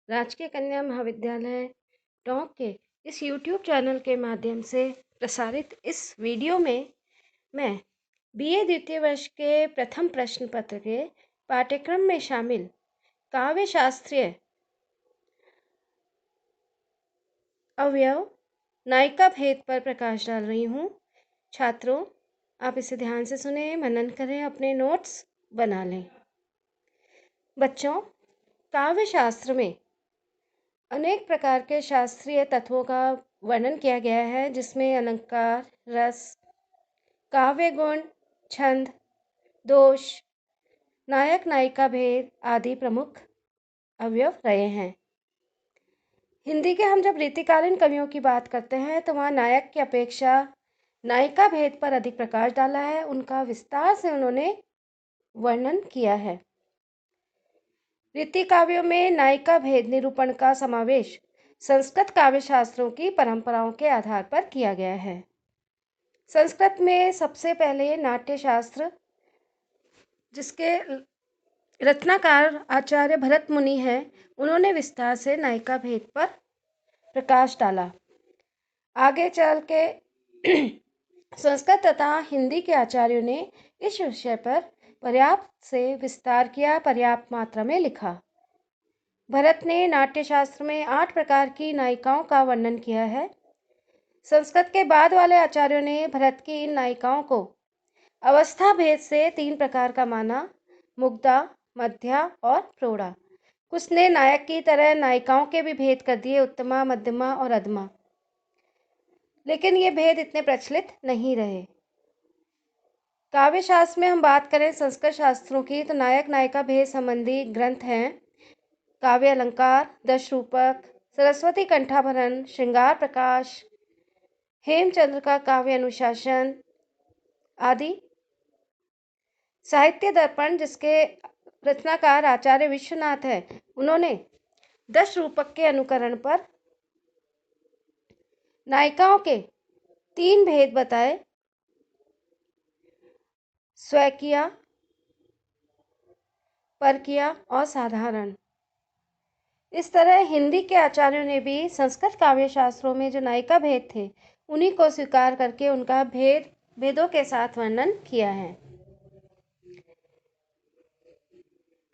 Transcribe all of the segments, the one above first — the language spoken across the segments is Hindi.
राजकीय कन्या महाविद्यालय टोंक के इस यूट्यूब चैनल के माध्यम से प्रसारित इस वीडियो में मैं बीए द्वितीय वर्ष के प्रथम प्रश्न पत्र के पाठ्यक्रम में शामिल काव्य शास्त्रीय अवयव नायिका भेद पर प्रकाश डाल रही हूँ। छात्रों, आप इसे ध्यान से सुने, मनन करें, अपने नोट्स बना लें। बच्चों, काव्य शास्त्र में अनेक प्रकार के शास्त्रीय तत्वों का वर्णन किया गया है, जिसमें अलंकार, रस, काव्य गुण, छंद, दोष, नायक नायिका भेद आदि प्रमुख अवयव रहे हैं। हिंदी के हम जब रीतिकालीन कवियों की बात करते हैं तो वहाँ नायक की अपेक्षा नायिका भेद पर अधिक प्रकाश डाला है, उनका विस्तार से उन्होंने वर्णन किया है। रीति काव्यों में नायिका भेद निरूपण का समावेश संस्कृत काव्य शास्त्रों की परंपराओं के आधार पर किया गया है। संस्कृत में सबसे पहले नाट्य शास्त्र, जिसके रचनाकार आचार्य भरत मुनि हैं, उन्होंने विस्तार से नायिका भेद पर प्रकाश डाला। आगे चल के संस्कृत तथा हिंदी के आचार्यों ने इस विषय पर पर्याप्त से विस्तार किया, पर्याप्त मात्रा में लिखा। भरत ने नाट्य शास्त्र में 8 प्रकार की नायिकाओं का वर्णन किया है। संस्कृत के बाद वाले आचार्यों ने भरत की इन नायिकाओं को अवस्था भेद से 3 प्रकार का माना: मुग्धा, मध्या और प्रौढ़ा। कुछ ने नायक की तरह नायिकाओं के भी भेद कर दिए, उत्तमा, मध्यमा और अधमा, लेकिन ये भेद इतने प्रचलित नहीं रहे। काव्य शास्त्र में हम बात करें संस्कृत शास्त्रों की, तो नायक नायिका भेद संबंधी ग्रंथ हैं काव्य अलंकार, दशरूपक, सरस्वती कंठाभरण, श्रृंगार प्रकाश, हेमचंद्र का काव्य अनुशासन आदि। साहित्य दर्पण, जिसके रचनाकार आचार्य विश्वनाथ है, उन्होंने दशरूपक के अनुकरण पर नायिकाओं के 3 भेद बताए: स्वकीया, परकीया और साधारण। इस तरह हिंदी के आचार्यों ने भी संस्कृत काव्य शास्त्रों में जो नायिका भेद थे, उन्हीं को स्वीकार करके उनका भेदों के साथ वर्णन किया है।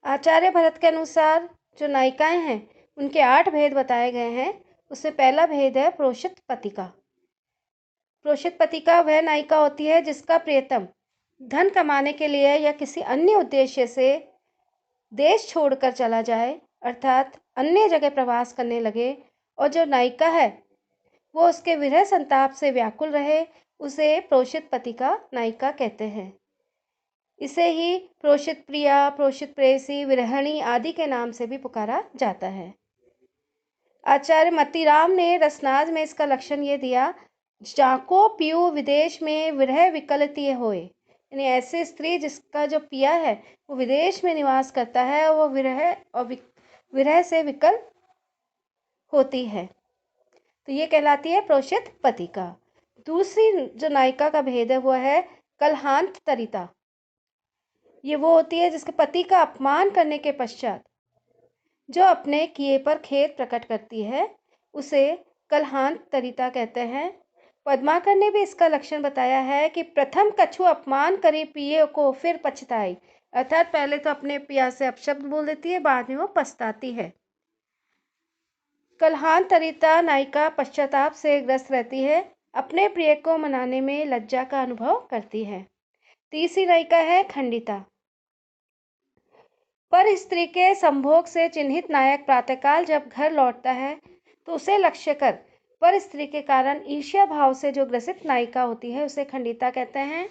आचार्य भरत के अनुसार जो नायिकाएं हैं, उनके 8 भेद बताए गए हैं। उससे पहला भेद है प्रोषित पतिका। प्रोषित पतिका वह नायिका होती है जिसका प्रियतम धन कमाने के लिए या किसी अन्य उद्देश्य से देश छोड़कर चला जाए, अर्थात अन्य जगह प्रवास करने लगे, और जो नायिका है वो उसके विरह संताप से व्याकुल रहे, उसे प्रोषित पतिका नायिका कहते हैं। इसे ही प्रोषित प्रिया, प्रोषित प्रेयसी, विरहिणी आदि के नाम से भी पुकारा जाता है। आचार्य मतीराम ने रसनाज में इसका लक्षण ये दिया: जाको पियु विदेश में विरह विकलती होए, यानी ऐसी स्त्री जिसका जो पिया है वो विदेश में निवास करता है, वो विरह से विकल होती है, तो ये कहलाती है प्रोषित पतिका। दूसरी जो नायिका का भेद है वो है कलहांत तरिता। ये वो होती है जिसके पति का अपमान करने के पश्चात जो अपने किए पर खेद प्रकट करती है, उसे कलहांत तरिता कहते हैं। पद्माकर ने भी इसका लक्षण बताया है कि प्रथम कछु अपमान करी पिए को फिर पछताई, अर्थात पहले तो अपने पिया से अपशब्द बोल देती है, बाद में वो पछताती है। कलहांत तरिता नायिका पश्चाताप से ग्रस्त रहती है, अपने प्रिय को मनाने में लज्जा का अनुभव करती है। तीसरी नायिका है खंडिता। पर स्त्री के संभोग से चिन्हित नायक प्रातःकाल जब घर लौटता है तो उसे लक्ष्य कर पर स्त्री के कारण ईर्ष्या भाव से जो ग्रसित नायिका होती है, उसे खंडिता कहते हैं।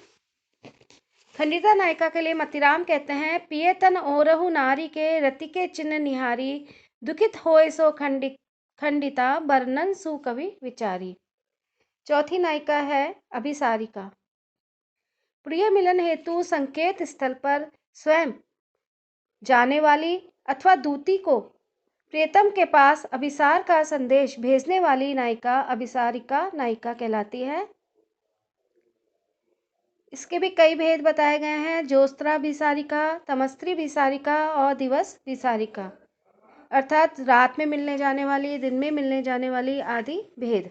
खंडिता नायिका के लिए मतीराम कहते हैं: पिए तन ओरहु नारी के रति के चिन्ह निहारी, दुखित होए सो खंडिता वर्णन सुकवि विचारी। चौथी नायिका है अभिसारिका। प्रिय मिलन हेतु संकेत स्थल पर स्वयं जाने वाली अथवा दूती को प्रियतम के पास अभिसार का संदेश भेजने वाली नायिका अभिसारिका नायिका कहलाती है। इसके भी कई भेद बताए गए हैं: ज्योत्स्ना भिसारिका, तमस्त्री भिसारिका और दिवस भिसारिका। अर्थात रात में मिलने जाने वाली, दिन में मिलने जाने वाली आदि भेद।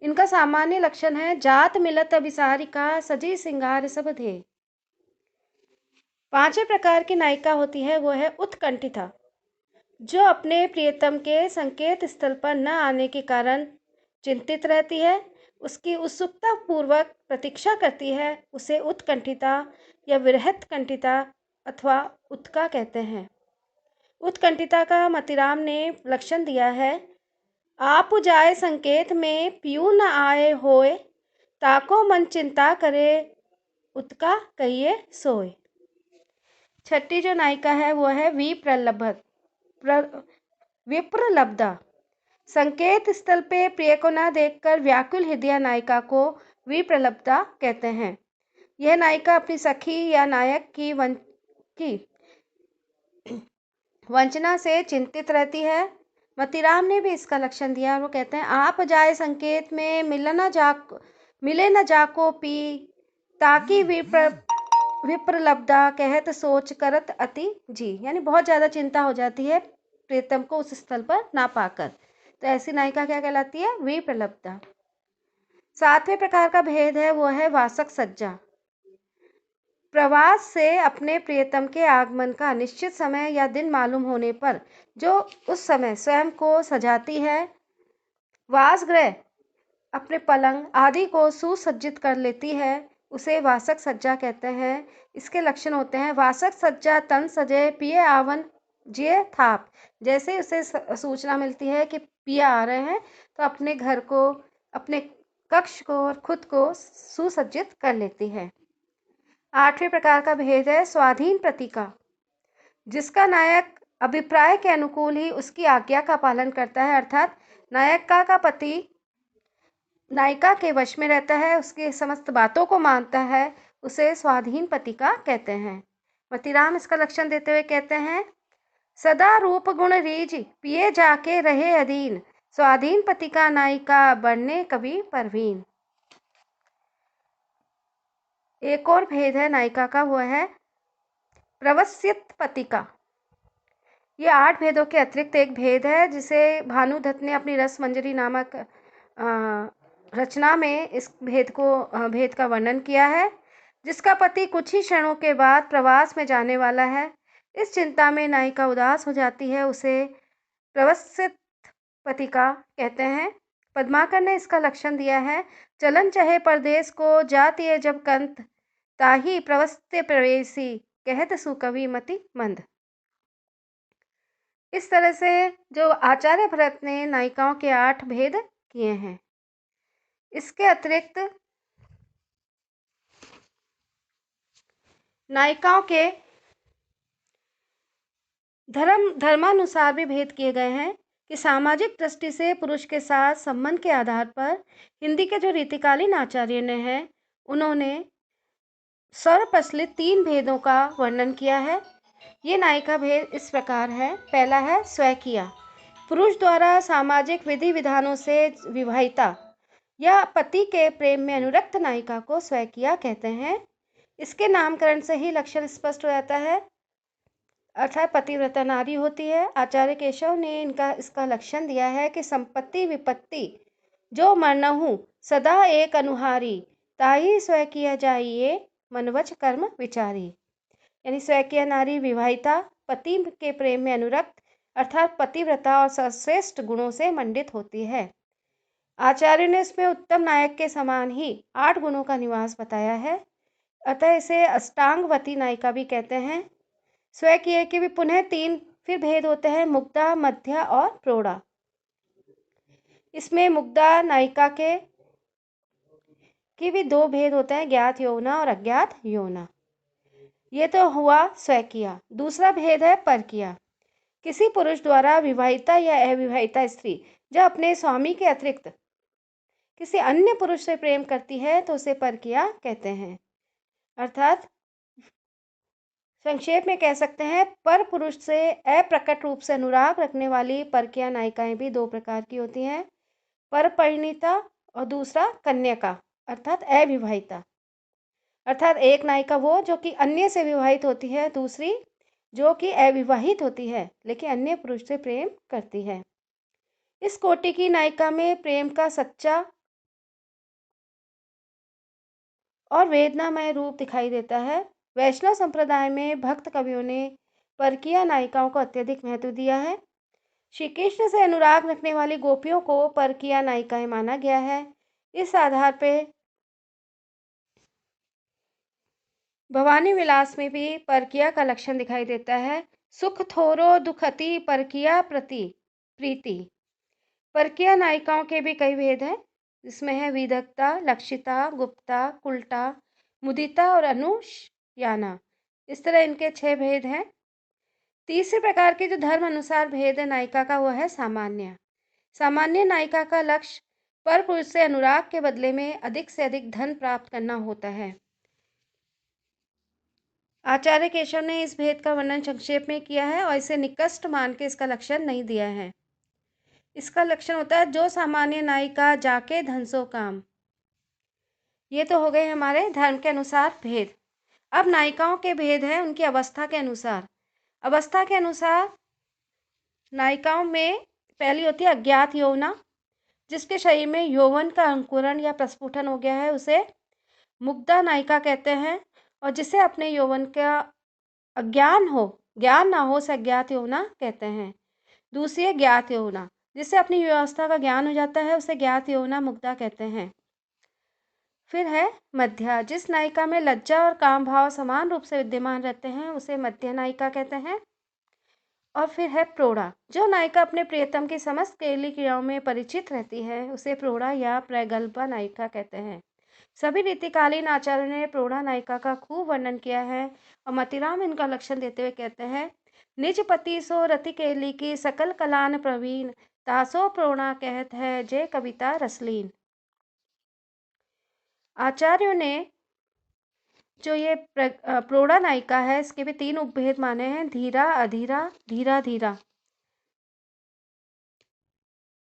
इनका सामान्य लक्षण है जात मिलत अभिसारिका सजी सिंगार सब थे। पांचवें प्रकार की नायिका होती है वो है उत्कंठिता, जो अपने प्रियतम के संकेत स्थल पर न आने के कारण चिंतित रहती है, उसकी उत्सुकता पूर्वक प्रतीक्षा करती है, उसे उत्कंठिता या विरहत कंठिता अथवा उत्का कहते हैं। उत्कंठिता का मतिराम ने लक्षण दिया है, आप जाए संकेत में पियू न आए होए, ताको मन चिंता करे उत्का कहिए सोए। छठी जो नायिका है वो है विप्रलब्धा। संकेत स्थल पे प्रिय को न देखकर व्याकुल हृदय नायिका को विप्रलब्धा कहते हैं। यह नायिका अपनी सखी या नायक की वंचना से चिंतित रहती है। मतीराम ने भी इसका लक्षण दिया और वो कहते हैं, आप जाए संकेत में मिले न जाको पी, ताकि विप्रलब्धा कहत सोच करत अति जी। यानी बहुत ज़्यादा चिंता हो जाती है प्रीतम को उस स्थल पर ना पाकर, तो ऐसी नायिका क्या कहलाती है? विप्रलब्धा। सातवें प्रकार का भेद है वो है वासक सज्जा। प्रवास से अपने प्रियतम के आगमन का निश्चित समय या दिन मालूम होने पर जो उस समय स्वयं को सजाती है, वासगृह अपने पलंग आदि को सुसज्जित कर लेती है, उसे वासक सज्जा कहते हैं। इसके लक्षण होते हैं, वासक सज्जा तन सजे पिए आवन जिए थाप। जैसे उसे सूचना मिलती है कि पिया आ रहे हैं तो अपने घर को, अपने कक्ष को और खुद को सुसज्जित कर लेती है। आठवें प्रकार का भेद है स्वाधीन प्रतीका, जिसका नायक अभिप्राय के अनुकूल ही उसकी आज्ञा का पालन करता है, अर्थात नायिका का पति नायिका के वश में रहता है, उसकी समस्त बातों को मानता है, उसे स्वाधीन पतिका कहते हैं। मतीराम इसका लक्षण देते हुए कहते हैं, सदा रूप गुण रीझ पिए जाके रहे अधीन, स्वाधीन पतिका नायिका बनने कभी परवीन। एक और भेद है नायिका का, वो है प्रवस्यत पतिका। ये 8 भेदों के अतिरिक्त एक भेद है जिसे भानुदत्त ने अपनी रस मंजरी नामक रचना में इस भेद का वर्णन किया है। जिसका पति कुछ ही क्षणों के बाद प्रवास में जाने वाला है, इस चिंता में नायिका उदास हो जाती है, उसे प्रवस्यत पतिका कहते हैं। पद्माकर ने इसका लक्षण दिया है, चलन चहे परदेश को जाती है जब कंत, ताही प्रवस्त्य प्रवेशी कहत सुकवि मति मंद। इस तरह से जो आचार्य भरत ने नायिकाओं के 8 भेद किए हैं। इसके अतिरिक्त नायिकाओं के धर्मानुसार भी भेद किए गए हैं कि सामाजिक दृष्टि से पुरुष के साथ संबंध के आधार पर हिंदी के जो रीतिकालीन आचार्य ने हैं, उन्होंने सर्वप्रचलित 3 भेदों का वर्णन किया है। ये नायिका भेद इस प्रकार है। पहला है स्वकीया, पुरुष द्वारा सामाजिक विधि विधानों से विवाहिता या पति के प्रेम में अनुरक्त नायिका को स्वकीया कहते हैं। इसके नामकरण से ही लक्षण स्पष्ट हो जाता है, अर्थात पतिव्रता नारी होती है। आचार्य केशव ने इसका लक्षण दिया है कि संपत्ति विपत्ति जो मरनहु सदा एक अनुहारी, ताही स्वकीय जाइए मनवच कर्म विचारी। यानी स्वकीय नारी विवाहिता, पति के प्रेम में अनुरक्त अर्थात पतिव्रता और सर्वश्रेष्ठ गुणों से मंडित होती है। आचार्य ने इसमें उत्तम नायक के समान ही 8 गुणों का निवास बताया है, अतः इसे अष्टांगवती नायिका भी कहते हैं। स्वकीय के भी पुनः 3 फिर भेद होते हैं, मुग्धा, मध्या और प्रौढ़ा। इसमें मुग्धा नायिका के भी 2 भेद होते हैं, ज्ञात यौना और अज्ञात यौना। ये तो हुआ स्वकीया। दूसरा भेद है परकीया, किसी पुरुष द्वारा विवाहिता या अविवाहिता स्त्री जो अपने स्वामी के अतिरिक्त किसी अन्य पुरुष से प्रेम करती है तो उसे परकीया कहते हैं। अर्थात संक्षेप में कह सकते हैं, पर पुरुष से अप्रकट रूप से अनुराग रखने वाली परकीया नायिकाएं भी 2 प्रकार की होती हैं, परपरिणीता और दूसरा कन्यका अर्थात अविवाहिता। अर्थात एक नायिका वो जो कि अन्य से विवाहित होती है, दूसरी जो कि अविवाहित होती है लेकिन अन्य पुरुष से प्रेम करती है। इस कोटि की नायिका में प्रेम का सच्चा और वेदनामय रूप दिखाई देता है। वैष्णव संप्रदाय में भक्त कवियों ने परकीय नायिकाओं को अत्यधिक महत्व दिया है। श्री कृष्ण से अनुराग रखने वाली गोपियों को परकीय नायिकाएं माना गया है। इस आधार पर भवानी विलास में भी परकीय का लक्षण दिखाई देता है। सुख थोरो दुखति परकीय प्रति प्रीति। परकीय नायिकाओं के भी कई भेद हैं, जिसमें है विदग्धा, लक्षिता, गुप्ता, कुल्टा, मुदिता और अनुशयाना। इस तरह इनके 6 भेद हैं। तीसरे प्रकार के जो धर्म अनुसार भेद है नायिका का, वो है सामान्य। सामान्य नायिका का लक्ष्य पर पुरुष से अनुराग के बदले में अधिक से अधिक धन प्राप्त करना होता है। आचार्य केशव ने इस भेद का वर्णन संक्षेप में किया है और इसे निकृष्ट मान के इसका लक्षण नहीं दिया है। इसका लक्षण होता है जो सामान्य नायिका जाके धन सो काम। ये तो हो गए हमारे धर्म के अनुसार भेद। अब नायिकाओं के भेद हैं उनकी अवस्था के अनुसार। अवस्था के अनुसार नायिकाओं में पहली होती है अज्ञात यौवना, जिसके शरीर में यौवन का अंकुरण या प्रस्फुटन हो गया है, उसे मुग्धा नायिका कहते हैं। और जिसे अपने यौवन का अज्ञान हो, ज्ञान ना हो, उसे अज्ञात यौवना कहते हैं। दूसरी है ज्ञात यौवना, जिसे अपनी व्यवस्था का ज्ञान हो जाता है, उसे ज्ञात यौवना मुग्धा कहते हैं। फिर है मध्या, जिस नायिका में लज्जा और काम भाव समान रूप से विद्यमान रहते हैं, उसे मध्य नायिका कहते हैं। और फिर है प्रौढ़ा, जो नायिका अपने प्रियतम की समस्त कैली क्रियाओं में परिचित रहती है, उसे प्रौढ़ा या प्रगल्भा नायिका कहते हैं। सभी रीतिकालीन आचार्यों ने प्रौढ़ा नायिका का खूब वर्णन किया है और मतिराम इनका लक्षण देते हुए कहते हैं, निज पति सो रति केली की सकल कलान प्रवीण, तासो प्रौढ़ा कहत है जय कविता रसलीन। आचार्यों ने जो ये प्रौढ़ा नायिका है, इसके भी 3 उपभेद माने हैं, धीरा, अधीरा, धीरा धीरा।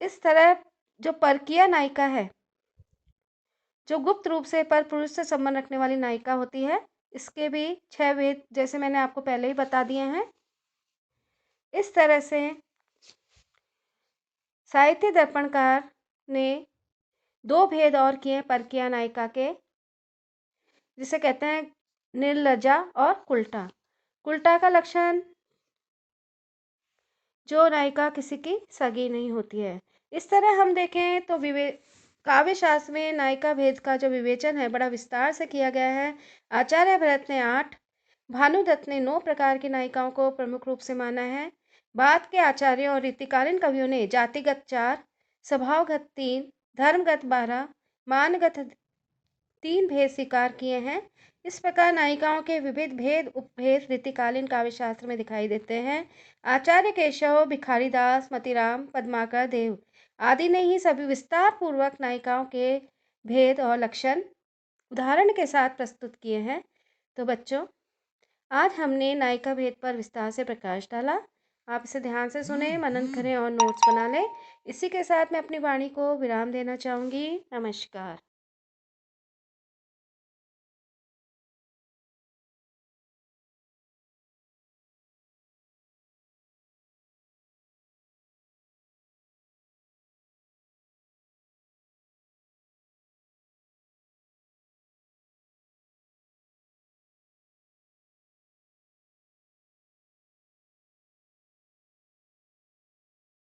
इस तरह जो परकीय नायिका है, जो गुप्त रूप से पर पुरुष से संबंध रखने वाली नायिका होती है, इसके भी 6 भेद जैसे मैंने आपको पहले ही बता दिए हैं। इस तरह से साहित्य दर्पणकार ने 2 भेद और किए परकीय नायिका के, जिसे कहते हैं निर्लज्जा और कुल्टा। कुल्टा का लक्षण जो नायिका किसी की सगी नहीं होती है। इस तरह हम देखें तो काव्य शास्त्र में नायिका भेद का जो विवेचन है बड़ा विस्तार से किया गया है। आचार्य भरत ने 8, भानुदत्त ने 9 प्रकार की नायिकाओं को प्रमुख रूप से माना है। बाद के आचार्यों और रीतिकालीन कवियों ने जातिगत 4, स्वभावगत 3, धर्मगत 12, मानगत 3 भेद स्वीकार किए हैं। इस प्रकार नायिकाओं के विविध भेद उपभेद रीतिकालीन काव्यशास्त्र में दिखाई देते हैं। आचार्य केशव, भिखारीदास, मतिराम, पद्माकर, देव आदि ने ही सभी विस्तार पूर्वक नायिकाओं के भेद और लक्षण उदाहरण के साथ प्रस्तुत किए हैं। तो बच्चों, आज हमने नायिका भेद पर विस्तार से प्रकाश डाला। आप इसे ध्यान से सुने, मनन करें और नोट्स बना लें। इसी के साथ मैं अपनी वाणी को विराम देना चाहूँगी। नमस्कार।